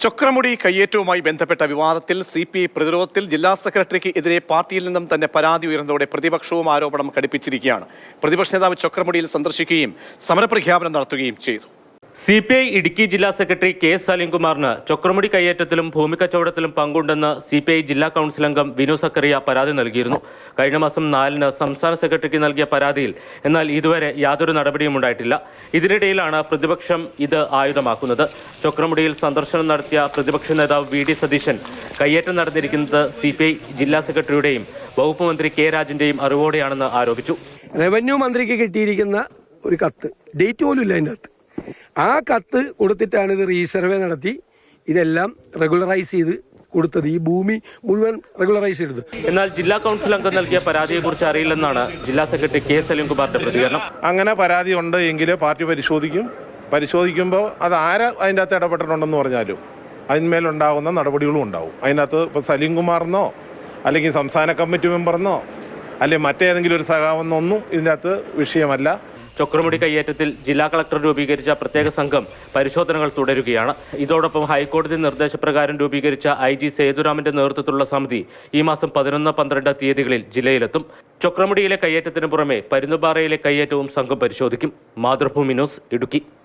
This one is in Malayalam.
ചൊക്രമുടി കയ്യേറ്റവുമായി ബന്ധപ്പെട്ട വിവാദത്തിൽ CPI പ്രതിരോധത്തിൽ ജില്ലാ സെക്രട്ടറിക്ക് എതിരെ പാർട്ടിയിൽ നിന്നും തന്നെ പരാതി ഉയർന്നതോടെ പ്രതിപക്ഷവും ആരോപണം ഘടിപ്പിച്ചിരിക്കുകയാണ്. പ്രതിപക്ഷ നേതാവ് ചൊക്രമുടിയിൽ സന്ദർശിക്കുകയും സമരപ്രഖ്യാപനം നടത്തുകയും ചെയ്തു. CPI ഇടുക്കി ജില്ലാ സെക്രട്ടറി K. സലീംകുമാറിന് ചൊക്രമുടി കയ്യേറ്റത്തിലും ഭൂമിക്കച്ചവടത്തിലും പങ്കുണ്ടെന്ന് CPI ജില്ലാ കൗൺസിൽ അംഗം വിനു സക്കറിയ പരാതി നൽകിയിരുന്നു. കഴിഞ്ഞ മാസം 4-ന് സംസ്ഥാന സെക്രട്ടറിക്ക് നൽകിയ പരാതിയിൽ എന്നാൽ ഇതുവരെ യാതൊരു നടപടിയും ഉണ്ടായിട്ടില്ല. ഇതിനിടയിലാണ് പ്രതിപക്ഷം ഇത് ആയുധമാക്കുന്നത്. ചൊക്രമുടിയിൽ സന്ദർശനം നടത്തിയ പ്രതിപക്ഷ നേതാവ് VD സതീശൻ കയ്യേറ്റം നടന്നിരിക്കുന്നത് CPI ജില്ലാ സെക്രട്ടറിയുടെയും വകുപ്പ് മന്ത്രി K. രാജന്റെയും അറിവോടെയാണെന്ന് ആരോപിച്ചു. റവന്യൂ മന്ത്രിക്ക് കിട്ടിയിരിക്കുന്ന ഒരു കത്ത്, ഡേറ്റ് പോലും ഇല്ല അതിൻ്റെ അകത്ത്. ആ കത്ത് കൊടുത്തിട്ടാണ് ഇത് റീസർവേ നടത്തി ഇതെല്ലാം റെഗുലറൈസ് ചെയ്ത് കൊടുത്തത്. ഈ ഭൂമി മുഴുവൻ റെഗുലറൈസ് ചെയ്തത്. എന്നാൽ ജില്ലാ കൗൺസിൽ അംഗം നൽകിയ പരാതിയെക്കുറിച്ച് അറിയില്ലെന്നാണ് ജില്ലാ സെക്രട്ടറി K. സലീംകുമാറിന്റെ പ്രതികരണം. അങ്ങനെ പരാതി ഉണ്ട് എങ്കിൽ പാർട്ടി പരിശോധിക്കുമ്പോൾ അത് ആര് അതിൻ്റെ അകത്ത് ഇടപെട്ടിട്ടുണ്ടെന്ന് പറഞ്ഞാലും അതിന്മേലുണ്ടാകുന്ന നടപടികളും ഉണ്ടാവും. അതിനകത്ത് ഇപ്പോൾ സലീംകുമാറിനോ അല്ലെങ്കിൽ സംസ്ഥാന കമ്മിറ്റി മെമ്പറെന്നോ അല്ലെങ്കിൽ മറ്റേതെങ്കിലും ഒരു സഖാവെന്നൊന്നും ഇതിൻ്റെ അകത്ത് വിഷയമല്ല. ചൊക്രമുടി കയ്യേറ്റത്തിൽ ജില്ലാ കളക്ടർ രൂപീകരിച്ച പ്രത്യേക സംഘം പരിശോധനകൾ തുടരുകയാണ്. ഇതോടൊപ്പം ഹൈക്കോടതി നിർദ്ദേശപ്രകാരം രൂപീകരിച്ച IG സേതുരാമന്റെ നേതൃത്വത്തിലുള്ള സമിതി ഈ മാസം 11-12 തീയതികളിൽ ജില്ലയിലെത്തും. ചൊക്രമുടിയിലെ കയ്യേറ്റത്തിന് പുറമെ പരുന്തുപാറയിലെ കയ്യേറ്റവും സംഘം പരിശോധിക്കും. മാതൃഭൂമി ന്യൂസ്, ഇടുക്കി.